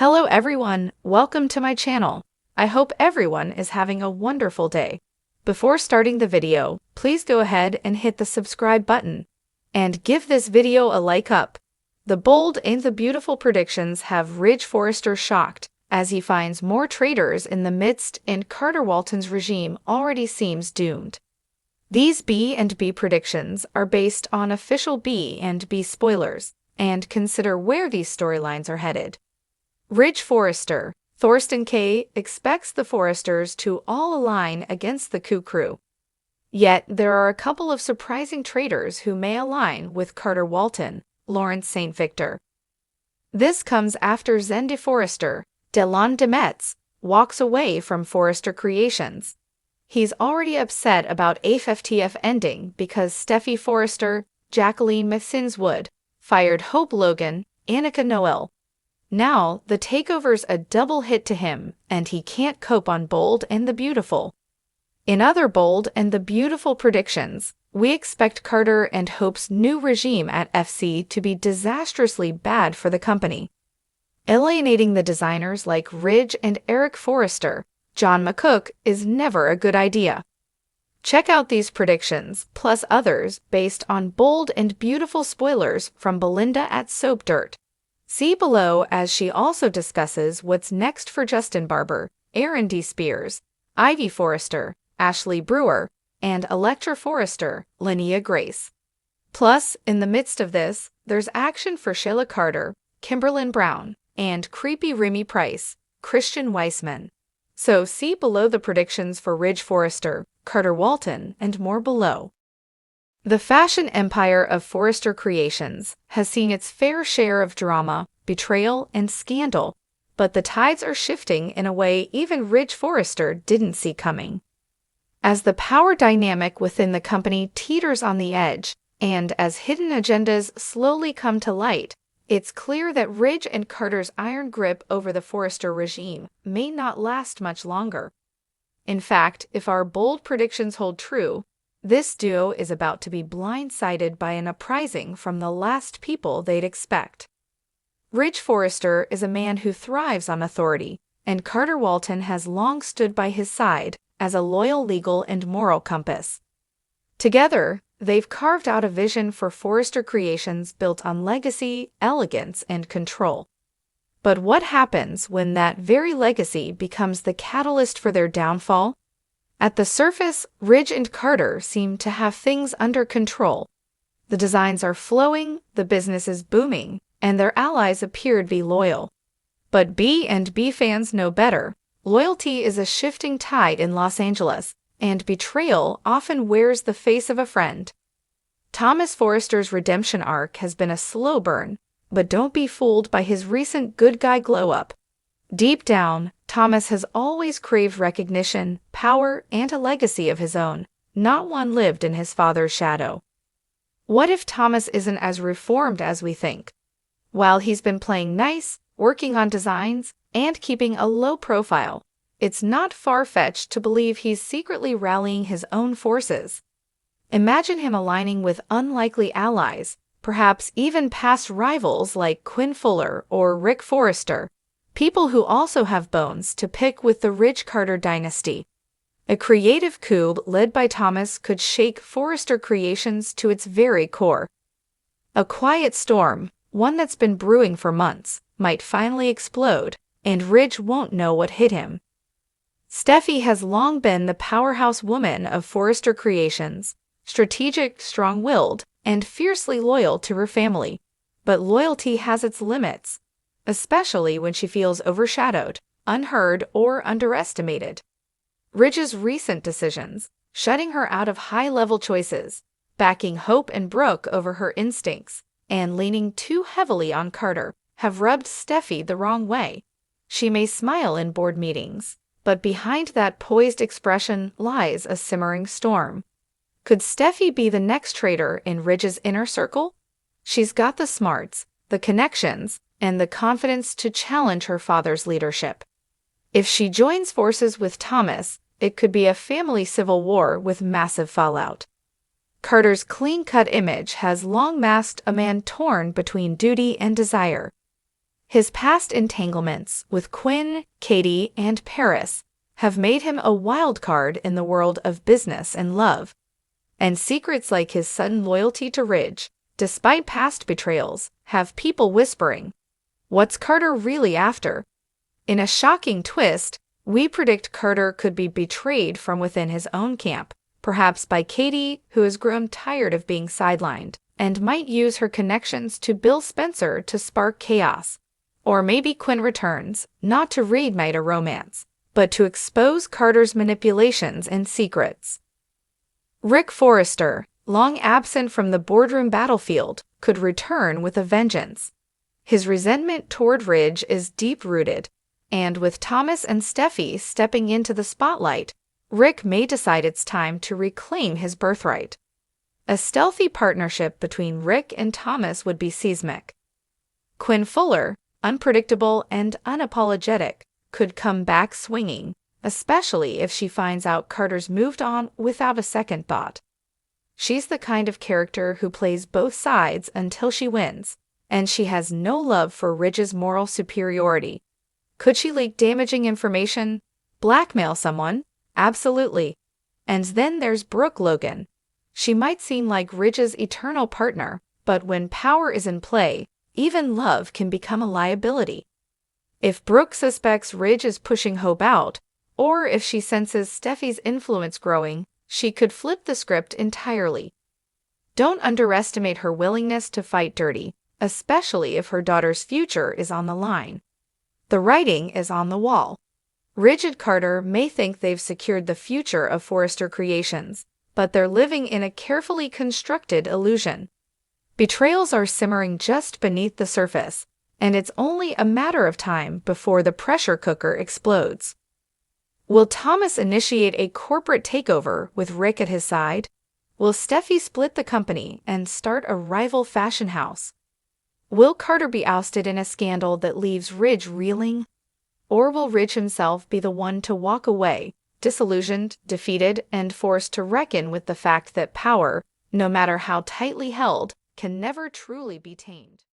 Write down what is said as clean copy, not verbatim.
Hello everyone, welcome to my channel. I hope everyone is having a wonderful day. Before starting the video, please go ahead and hit the subscribe button. And give this video a like up. The bold and the beautiful predictions have Ridge Forrester shocked, as he finds more traitors in the midst and Carter Walton's regime already seems doomed. These B&B predictions are based on official B&B spoilers, and consider where these storylines are headed. Ridge Forrester, Thorsten Kaye expects the Forresters to all align against the coup crew. Yet there are a couple of surprising traitors who may align with Carter Walton, Lawrence St. Victor. This comes after Zende Forrester, Delon Demetz, walks away from Forrester Creations. He's already upset about AFTF ending because Steffy Forrester, Jacqueline Massinswood, fired Hope Logan, Annika Noel. Now, the takeover's a double hit to him, and he can't cope on Bold and the Beautiful. In other Bold and the Beautiful predictions, we expect Carter and Hope's new regime at FC to be disastrously bad for the company. Alienating the designers like Ridge and Eric Forrester, John McCook, is never a good idea. Check out these predictions, plus others, based on Bold and Beautiful spoilers from Belinda at Soap Dirt. See below as she also discusses what's next for Justin Barber, Aaron D. Spears, Ivy Forrester, Ashley Brewer, and Electra Forrester, Linnea Grace. Plus, in the midst of this, there's action for Shayla Carter, Kimberlyn Brown, and creepy Remy Price, Christian Weissman. So see below the predictions for Ridge Forrester, Carter Walton, and more below. The fashion empire of Forrester Creations has seen its fair share of drama, betrayal, and scandal, but the tides are shifting in a way even Ridge Forrester didn't see coming. As the power dynamic within the company teeters on the edge, and as hidden agendas slowly come to light, it's clear that Ridge and Carter's iron grip over the Forrester regime may not last much longer. In fact, if our bold predictions hold true, this duo is about to be blindsided by an uprising from the last people they'd expect. Ridge Forrester is a man who thrives on authority, and Carter Walton has long stood by his side as a loyal legal and moral compass. Together, they've carved out a vision for Forrester Creations built on legacy, elegance, and control. But what happens when that very legacy becomes the catalyst for their downfall? At the surface, Ridge and Carter seem to have things under control. The designs are flowing, the business is booming, and their allies appear to be loyal. But B&B fans know better. Loyalty is a shifting tide in Los Angeles, and betrayal often wears the face of a friend. Thomas Forrester's redemption arc has been a slow burn, but don't be fooled by his recent good guy glow-up. Deep down, Thomas has always craved recognition, power, and a legacy of his own, not one lived in his father's shadow. What if Thomas isn't as reformed as we think? While he's been playing nice, working on designs, and keeping a low profile, it's not far-fetched to believe he's secretly rallying his own forces. Imagine him aligning with unlikely allies, perhaps even past rivals like Quinn Fuller or Rick Forrester, people who also have bones to pick with the Ridge-Carter dynasty. A creative coup led by Thomas could shake Forrester Creations to its very core. A quiet storm, one that's been brewing for months, might finally explode, and Ridge won't know what hit him. Steffy has long been the powerhouse woman of Forrester Creations, strategic, strong-willed, and fiercely loyal to her family. But loyalty has its limits, especially when she feels overshadowed, unheard, or underestimated. Ridge's recent decisions, shutting her out of high-level choices, backing Hope and Brooke over her instincts, and leaning too heavily on Carter, have rubbed Steffy the wrong way. She may smile in board meetings, but behind that poised expression lies a simmering storm. Could Steffy be the next traitor in Ridge's inner circle? She's got the smarts, the connections, and the confidence to challenge her father's leadership. If she joins forces with Thomas, it could be a family civil war with massive fallout. Carter's clean-cut image has long masked a man torn between duty and desire. His past entanglements with Quinn, Katie, and Paris have made him a wild card in the world of business and love. And secrets like his sudden loyalty to Ridge, despite past betrayals, have people whispering, "What's Carter really after?" In a shocking twist, we predict Carter could be betrayed from within his own camp, perhaps by Katie, who has grown tired of being sidelined, and might use her connections to Bill Spencer to spark chaos. Or maybe Quinn returns, not to reignite a romance, but to expose Carter's manipulations and secrets. Rick Forrester, long absent from the boardroom battlefield, could return with a vengeance. His resentment toward Ridge is deep-rooted, and with Thomas and Steffi stepping into the spotlight, Rick may decide it's time to reclaim his birthright. A stealthy partnership between Rick and Thomas would be seismic. Quinn Fuller, unpredictable and unapologetic, could come back swinging, especially if she finds out Carter's moved on without a second thought. She's the kind of character who plays both sides until she wins, and she has no love for Ridge's moral superiority. Could she leak damaging information? Blackmail someone? Absolutely. And then there's Brooke Logan. She might seem like Ridge's eternal partner, but when power is in play, even love can become a liability. If Brooke suspects Ridge is pushing Hope out, or if she senses Steffi's influence growing, she could flip the script entirely. Don't underestimate her willingness to fight dirty, especially if her daughter's future is on the line. The writing is on the wall. Ridge and Carter may think they've secured the future of Forrester Creations, but they're living in a carefully constructed illusion. Betrayals are simmering just beneath the surface, and it's only a matter of time before the pressure cooker explodes. Will Thomas initiate a corporate takeover with Rick at his side? Will Steffi split the company and start a rival fashion house? Will Carter be ousted in a scandal that leaves Ridge reeling? Or will Ridge himself be the one to walk away, disillusioned, defeated, and forced to reckon with the fact that power, no matter how tightly held, can never truly be tamed?